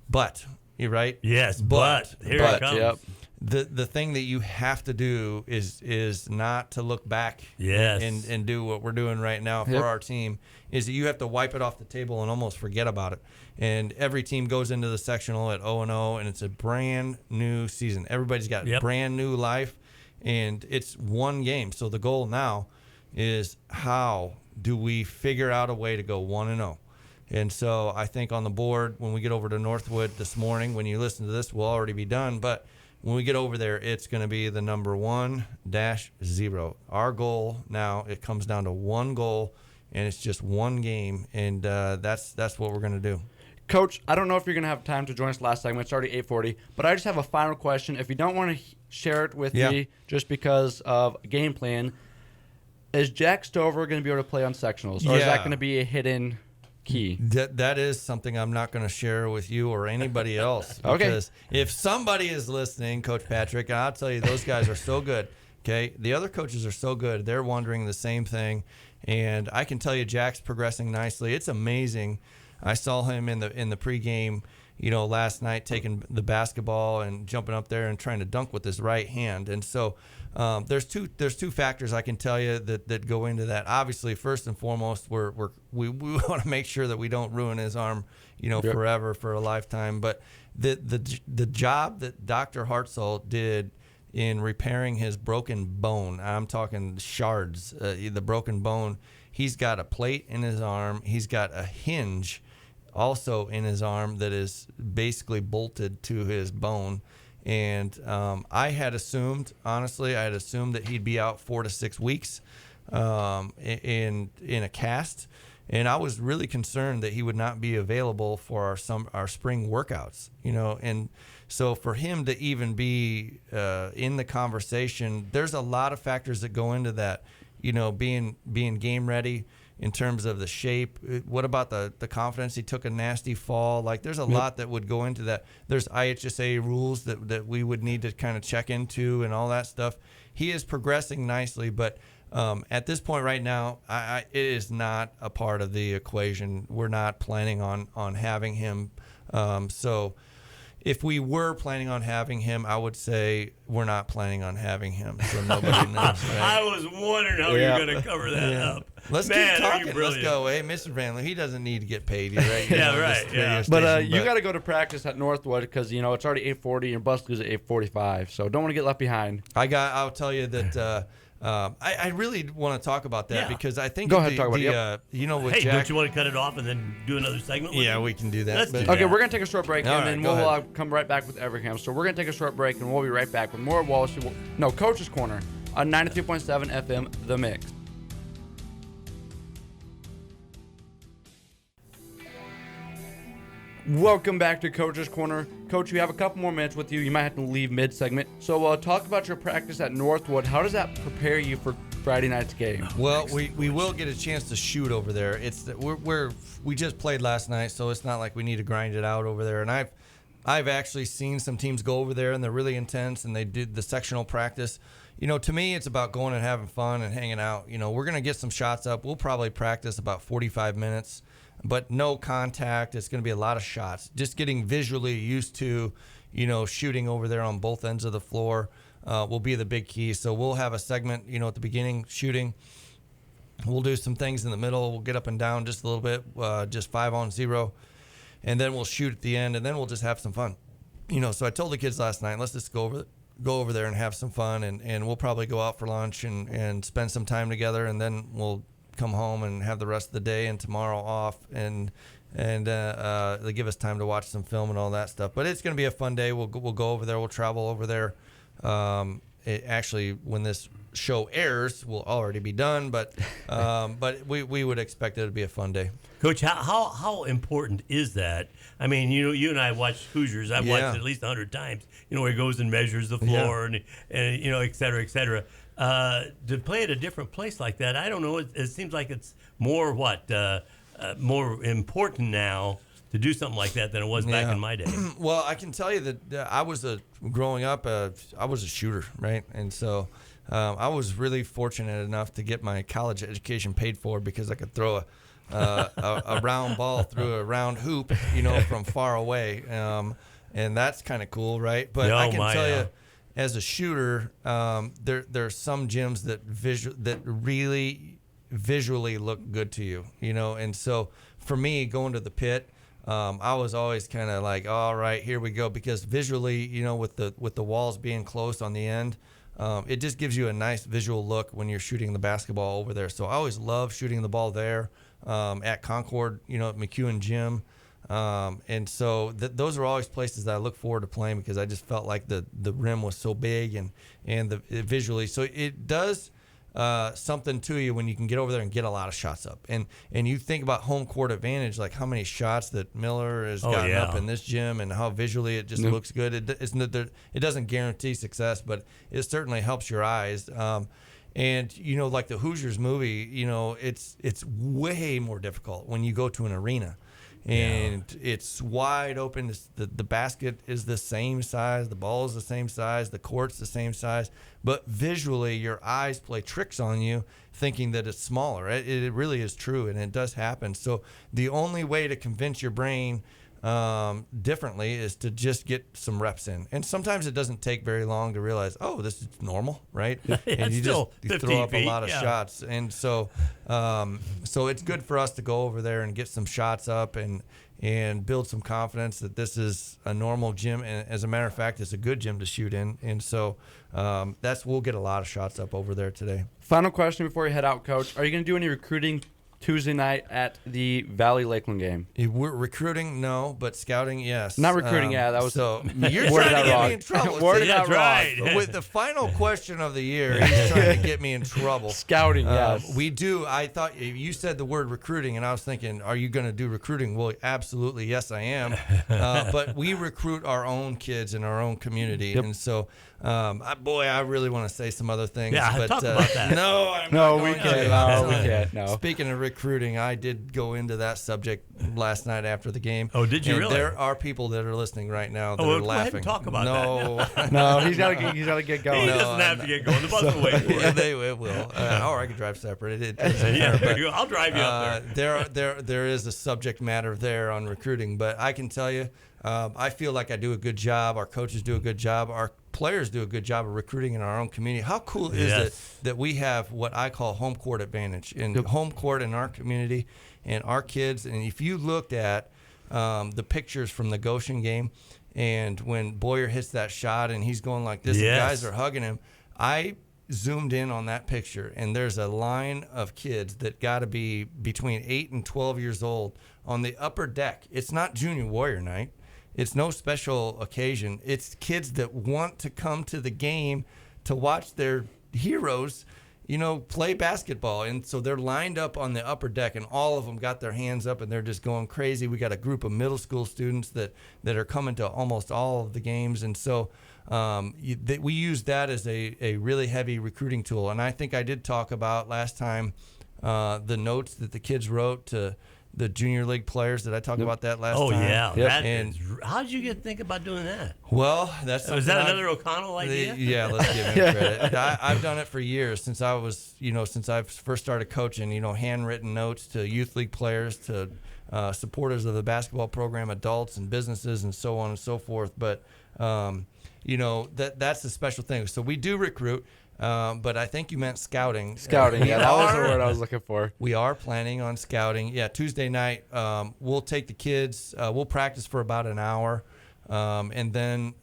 But you're right. Yes, but here it comes. Yep. The thing that you have to do is not to look back and do what we're doing right now for our team, is that you have to wipe it off the table and almost forget about it. And every team goes into the sectional at 0-0, and it's a brand new season. Everybody's got brand new life, and it's one game. So the goal now is, how do we figure out a way to go 1-0? And so I think on the board, when we get over to Northwood this morning, when you listen to this, we'll already be done. But when we get over there, it's going to be the number 1-0. Our goal now, it comes down to one goal, and it's just one game, and that's what we're going to do. Coach, I don't know if you're going to have time to join us last segment. It's already 8:40, but I just have a final question. If you don't want to share it with me just because of game plan, is Jack Stover going to be able to play on sectionals, or is that going to be a hidden key? That is something I'm not going to share with you or anybody else. Because if somebody is listening, Coach Patrick, and I'll tell you, those guys are so good. Okay, the other coaches are so good. They're wondering the same thing, and I can tell you, Jack's progressing nicely. It's amazing. I saw him in the pregame, you know, last night, taking the basketball and jumping up there and trying to dunk with his right hand. And so there's two factors I can tell you that go into that. Obviously, first and foremost, we want to make sure that we don't ruin his arm, you know, forever, for a lifetime. But the job that Dr. Hartzell did in repairing his broken bone, I'm talking shards, the broken bone. He's got a plate in his arm. He's got a hinge also in his arm that is basically bolted to his bone. And I had assumed that he'd be out 4 to 6 weeks in a cast, and I was really concerned that he would not be available for our spring workouts, you know. And so for him to even be in the conversation, there's a lot of factors that go into that, you know, being game ready in terms of the shape. What about the confidence? He took a nasty fall. Like, there's a lot that would go into that. There's IHSA rules that we would need to kind of check into and all that stuff. He is progressing nicely, but at this point right now, it is not a part of the equation. We're not planning on having him. So if we were planning on having him, I would say we're not planning on having him. So nobody knows. Right? I was wondering how you're going to cover that up. Let's keep talking. Let's go. Hey, Mr. Vanley, he doesn't need to get paid. Right? But you got to go to practice at Northwood because, you know, it's already 8:40 and your bus leaves at 8:45. So don't want to get left behind. I'll tell you that I really want to talk about that because I think talk about it. You know, with Jack, Jack, don't you want to cut it off and then do another segment? Yeah, we can do that. Let's do Okay, that. we're going to take a short break, All and then right, we'll come right back with Everham. So we're going to take a short break, and we'll be right back with more Coach's Corner on 93.7 FM, The Mix. Welcome back to Coach's Corner. Coach, we have a couple more minutes with you. You might have to leave mid-segment. So we talk about your practice at Northwood. How does that prepare you for Friday night's game? Well, we will get a chance to shoot over there. We just played last night, so it's not like we need to grind it out over there. And I've actually seen some teams go over there and they're really intense and they did the sectional practice. To me, it's about going and having fun and hanging out. We're going to get some shots up. We'll probably practice about 45 minutes, but no contact. It's going to be a lot of shots. Just getting visually used to, shooting over there on both ends of the floor will be the big key. So we'll have a segment, at the beginning, shooting. We'll do some things in the middle. We'll get up and down just a little bit, just 5-on-0. And then we'll shoot at the end, and then we'll just have some fun. So I told the kids last night, let's just go over there and have some fun, and we'll probably go out for lunch and spend some time together, and then we'll come home and have the rest of the day and tomorrow off, and they give us time to watch some film and all that stuff. But it's going to be a fun day. We'll go over there. We'll travel over there. Actually, when this show airs, will already be done, but we would expect it to be a fun day. Coach, how important is that? I mean, you and I watched Hoosiers. I've watched it at least 100 times. Where he goes and measures the floor and et cetera, et cetera. To play at a different place like that, I don't know. It seems like it's more more important now to do something like that than it was back in my day. Well, I can tell you that I was growing up, I was a shooter, right? And so I was really fortunate enough to get my college education paid for because I could throw a round ball through a round hoop, from far away. And that's kind of cool, right? But I can tell you, as a shooter, there's some gyms that really visually look good to you, And so for me, going to the pit, I was always kind of like, all right, here we go, because visually, with the walls being close on the end, it just gives you a nice visual look when you're shooting the basketball over there. So I always love shooting the ball there at Concord, at McEwen Gym. And so those are always places that I look forward to playing because I just felt like the rim was so big and visually. So it does something to you when you can get over there and get a lot of shots up. And you think about home court advantage, like how many shots that Miller has gotten up in this gym and how visually it just looks good. It doesn't guarantee success, but it certainly helps your eyes. And, like the Hoosiers movie, it's way more difficult when you go to an arena. And it's wide open. The basket is the same size. The ball is the same size. The court's the same size. But visually, your eyes play tricks on you thinking that it's smaller. It really is true, and it does happen. So the only way to convince your brain differently is to just get some reps in. And sometimes it doesn't take very long to realize, oh, this is normal, right? And you just throw up a lot of shots. And so so it's good for us to go over there and get some shots up and build some confidence that this is a normal gym. And as a matter of fact, it's a good gym to shoot in. And so we'll get a lot of shots up over there today. Final question before you head out, Coach. Are you going to do any recruiting Tuesday night at the Valley Lakeland game? We're recruiting, no, but scouting, yes. Not recruiting, that was so. You're trying to get me in trouble. Worded out wrong. With the final question of the year, he's trying to get me in trouble. Scouting, yes. We do. I thought you said the word recruiting, and I was thinking, are you going to do recruiting? Well, absolutely, yes, I am. But we recruit our own kids in our own community, and so. I really want to say some other things. Yeah, but, talk about that. No, I'm no, not we going can't. to. No, we can't. No. Speaking of recruiting, I did go into that subject last night after the game. Oh, did you and really? There are people that are listening right now that are go laughing. ahead and talk about that. No, he's got to get going. He doesn't have to get going. The bus will wait for Yeah, him. it will. Or I could drive separate. It doesn't matter, I'll drive you up there. There is a subject matter there on recruiting, but I can tell you, I feel like I do a good job. Our coaches do a good job. Our players do a good job of recruiting in our own community. How cool is it that we have what I call home court advantage in home court in our community and our kids? And if you looked at the pictures from the Goshen game and when Boyer hits that shot and he's going like this, and guys are hugging him, I zoomed in on that picture and there's a line of kids that got to be between 8 and 12 years old on the upper deck. It's not Junior Warrior night. It's no special occasion. It's kids that want to come to the game to watch their heroes, play basketball. And so they're lined up on the upper deck, and all of them got their hands up, and they're just going crazy. We got a group of middle school students that are coming to almost all of the games. And so we use that as a really heavy recruiting tool. And I think I did talk about last time the notes that the kids wrote to the junior league players. Did I talk about that last Oh time? yeah. And How did you think about doing that? well, that's Was that another O'Connell idea? Yeah, let's give him credit. I've done it for years since since I first started coaching. Handwritten notes to youth league players, to supporters of the basketball program, adults and businesses, and so on and so forth. But that's the special thing. So we do recruit. But I think you meant scouting. Scouting, yeah, that was the word I was looking for. We are planning on scouting. Yeah, Tuesday night, we'll take the kids. We'll practice for about an hour, and then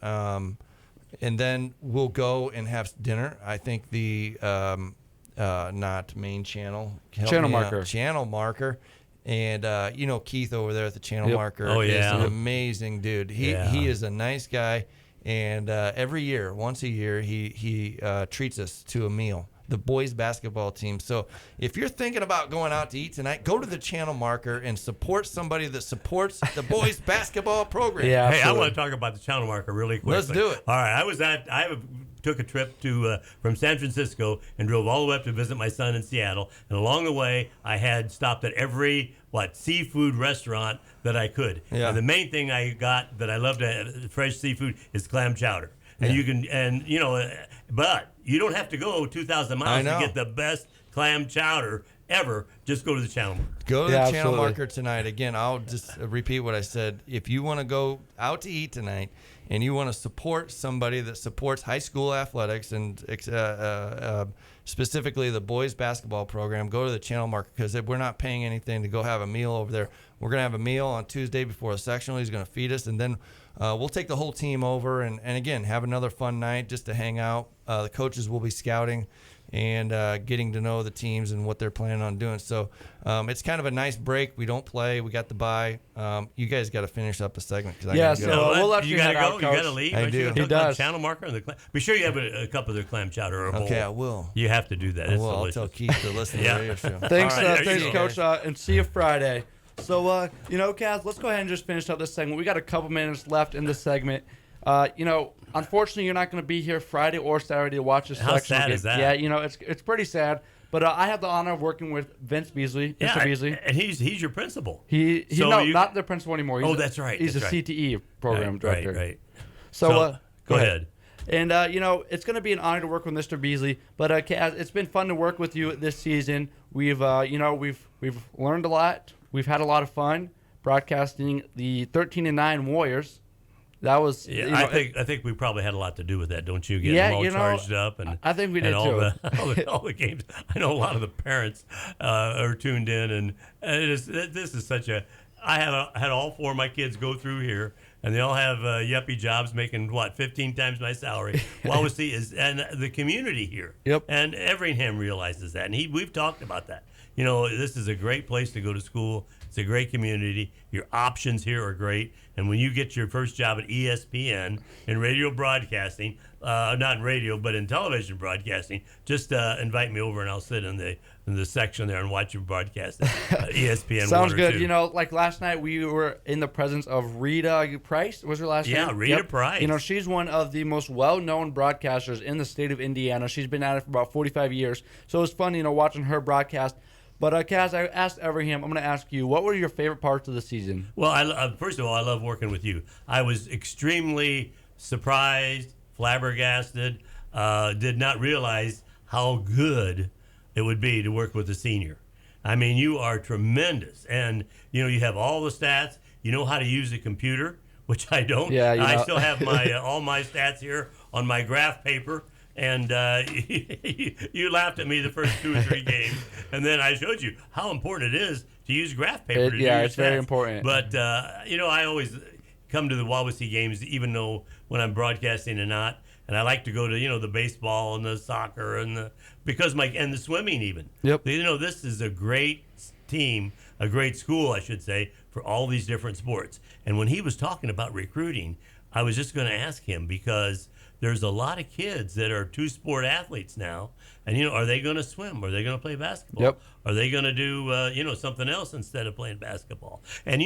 we'll go and have dinner. I think the not main channel, channel marker. And Keith over there at the channel marker is an amazing dude. He is a nice guy. And every year, once a year, he treats us to a meal, the boys basketball team. So if you're thinking about going out to eat tonight, go to the channel marker and support somebody that supports the boys basketball program. Yeah, hey, absolutely. I want to talk about the channel marker really quickly. Let's do it. All right, I took a trip from San Francisco and drove all the way up to visit my son in Seattle. And along the way, I had stopped at every seafood restaurant that I could. Yeah. And the main thing I got that I love to have, fresh seafood, is clam chowder. And you can, but you don't have to go 2,000 miles to get the best clam chowder ever. Just go to the channel marker. Go to the channel marker tonight. Again, I'll just repeat what I said. If you want to go out to eat tonight and you want to support somebody that supports high school athletics and specifically the boys basketball program, go to the channel marker, because we're not paying anything to go have a meal over there. We're going to have a meal on Tuesday before the sectional. He's going to feed us, and then we'll take the whole team over and again, have another fun night just to hang out. The coaches will be scouting and getting to know the teams and what they're planning on doing. So it's kind of a nice break. We don't play. We got the bye. You guys got to finish up a segment. Cause I gotta go. We'll let you gotta head go. out, You Coach. got to leave. I do. He does. Channel marker and the clam. Be sure you have a cup of their clam chowder or a bowl. Okay, I will. You have to do that. It's I'll delicious. tell Keith to listen to the radio show. Thanks, All right, there you thanks, go. Coach, and see you Friday. So, Kaz, let's go ahead and just finish up this segment. We got a couple minutes left in this segment. Unfortunately, you're not going to be here Friday or Saturday to watch this How section. sad is that? Yeah, it's pretty sad. But I have the honor of working with Vince Beasley, Mr. Beasley. And he's your principal. Not the principal anymore. That's right. He's that's a right. CTE program director. Right. So, go ahead. And, it's going to be an honor to work with Mr. Beasley. But, Kaz, it's been fun to work with you this season. We've learned a lot. We've had a lot of fun broadcasting the 13-9 Warriors. That was, I think we probably had a lot to do with that, don't you? Getting them all charged up, and I think we did all too. all the games. I know a lot of the parents are tuned in, and this is such a. I had all four of my kids go through here, and they all have yuppie jobs making 15 times my salary. Wawasee is, and the community here. Yep. And Everingham realizes that, and we've talked about that. This is a great place to go to school. It's a great community. Your options here are great. And when you get your first job at ESPN in radio broadcasting, not in radio, but in television broadcasting, just invite me over and I'll sit in the section there and watch you broadcast at ESPN. Sounds good. Like last night we were in the presence of Rita Price. Was her last name? Yeah, Rita Price. She's one of the most well-known broadcasters in the state of Indiana. She's been at it for about 45 years. So it was fun, watching her broadcast. But, Kaz, I asked Everingham, I'm going to ask you, what were your favorite parts of the season? Well, first of all, I love working with you. I was extremely surprised, flabbergasted, did not realize how good it would be to work with a senior. I mean, you are tremendous. And, you have all the stats. You know how to use a computer, which I don't. Yeah, I still have all my stats here on my graph paper. And you laughed at me the first 2 or 3 games, and then I showed you how important it is to use graph paper. To do your it's stats. very important. But I always come to the Wawasee games, even though when I'm broadcasting or not, and I like to go to the baseball and the soccer and the swimming even. Yep. This is a great team, a great school, I should say, for all these different sports. And when he was talking about recruiting, I was just going to ask him because there's a lot of kids that are two-sport athletes now, and are they going to swim? Are they going to play basketball? Yep. Are they going to do something else instead of playing basketball? And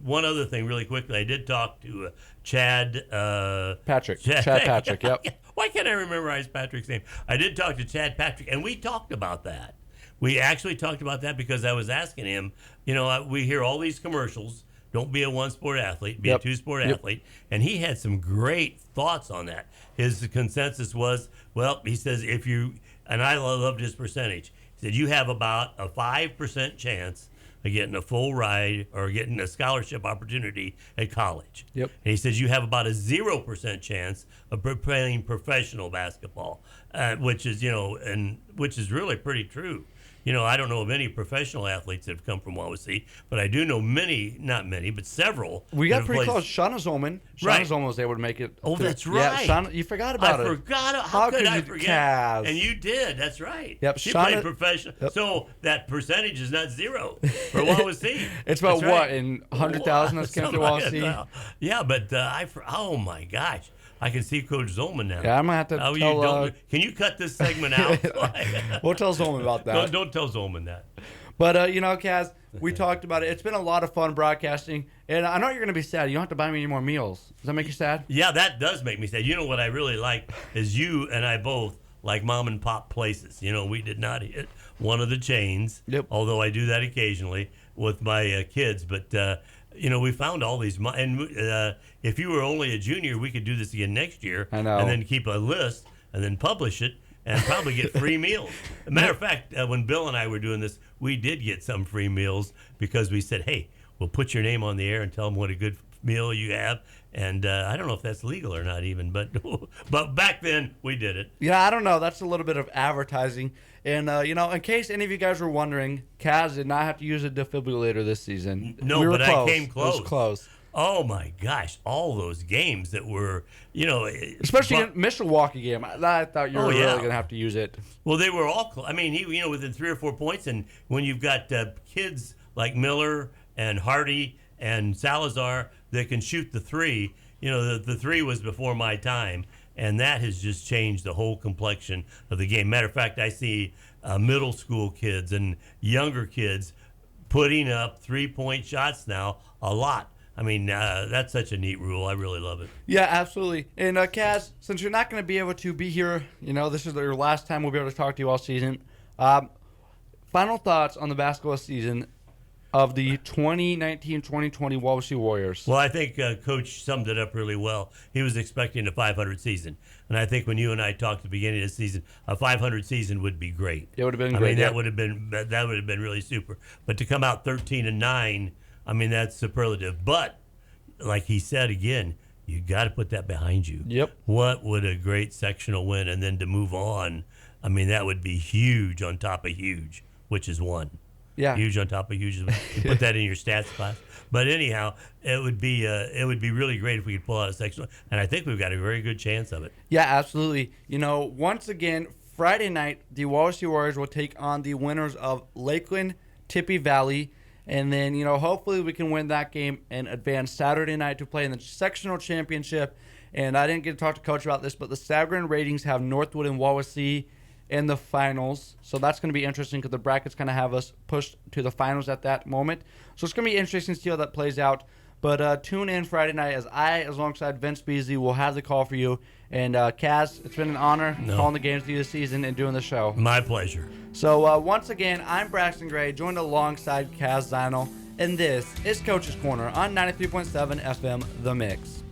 one other thing, really quickly, I did talk to Chad Patrick. Chad Patrick. Yep. Why can't I remember Patrick's name? I did talk to Chad Patrick, and we talked about that. We actually talked about that because I was asking him, we hear all these commercials. Don't be a one-sport athlete, be a two-sport athlete. And he had some great thoughts on that. His consensus was, he says, and I loved his percentage. He said, you have about a 5% chance of getting a full ride or getting a scholarship opportunity at college. Yep. And he says you have about a 0% chance of playing professional basketball, which is really pretty true. I don't know of any professional athletes that have come from Wawasee, but I do know not many, but several. We got pretty close. Shauna Zolman. Right. Shauna Zolman was able to make it. Oh, that's Yeah, right. Shauna, you forgot about it. I forgot. How could I you, forget? Kaz? And you did. That's right. Yep. She Shauna, played professional. Yep. So that percentage is not zero for Wawasee. It's about That's right. in 100,000 that's came to Wawasee? Yeah, but oh my gosh. I can see Coach Zolman now. Yeah, I'm going to have to tell... can you cut this segment out? We'll tell Zolman about that. Don't tell Zolman that. But, Kaz, we talked about it. It's been a lot of fun broadcasting. And I know you're going to be sad. You don't have to buy me any more meals. Does that make you sad? Yeah, that does make me sad. You know what I really like is you and I both like mom and pop places. We did not hit one of the chains, although I do that occasionally with my kids. But, we found all these. And if you were only a junior, we could do this again next year. I know. And then keep a list and then publish it. And probably get free meals. As a matter of fact, when Bill and I were doing this, we did get some free meals because we said, hey, we'll put your name on the air and tell them what a good meal you have. And I don't know if that's legal or not even, but back then we did it. Yeah, I don't know. That's a little bit of advertising. And, in case any of you guys were wondering, Kaz did not have to use a defibrillator this season. No, we were but close. I came close. It was close. Oh, my gosh. All those games that were, Especially in Mishawaka game. I thought you were really going to have to use it. Well, they were all, within 3 or 4 points. And when you've got kids like Miller and Hardy and Salazar that can shoot the three, the three was before my time. And that has just changed the whole complexion of the game. Matter of fact, I see middle school kids and younger kids putting up 3-point shots now a lot. That's such a neat rule. I really love it. Yeah, absolutely. And Kaz, since you're not going to be able to be here, this is your last time we'll be able to talk to you all season. Final thoughts on the basketball season of the 2019-2020 Wawasee Warriors. Well, I think Coach summed it up really well. He was expecting a 500 season. And I think when you and I talked at the beginning of the season, a 500 season would be great. It would have been great. That would have been really super. But to come out 13-9, that's superlative. But like he said again, you got to put that behind you. Yep. What would a great sectional win, and then to move on? That would be huge on top of huge, which is one. Yeah. Huge on top of huge. You put that in your stats class. But anyhow, it would be really great if we could pull out a sectional, and I think we've got a very good chance of it. Yeah, absolutely. Once again, Friday night, the Wawasee Warriors will take on the winners of Lakeland, Tippy Valley. And then, hopefully we can win that game and advance Saturday night to play in the sectional championship. And I didn't get to talk to Coach about this, but the Sagarin ratings have Northwood and Wawasee in the finals. So that's going to be interesting because the brackets kind of have us pushed to the finals at that moment. So it's going to be interesting to see how that plays out. But tune in Friday night as alongside Vince Beasley, will have the call for you. And Kaz, it's been an honor calling the games to you this season and doing the show. My pleasure. So once again, I'm Braxton Gray, joined alongside Kaz Zinal, and this is Coach's Corner on 93.7 FM, The Mix.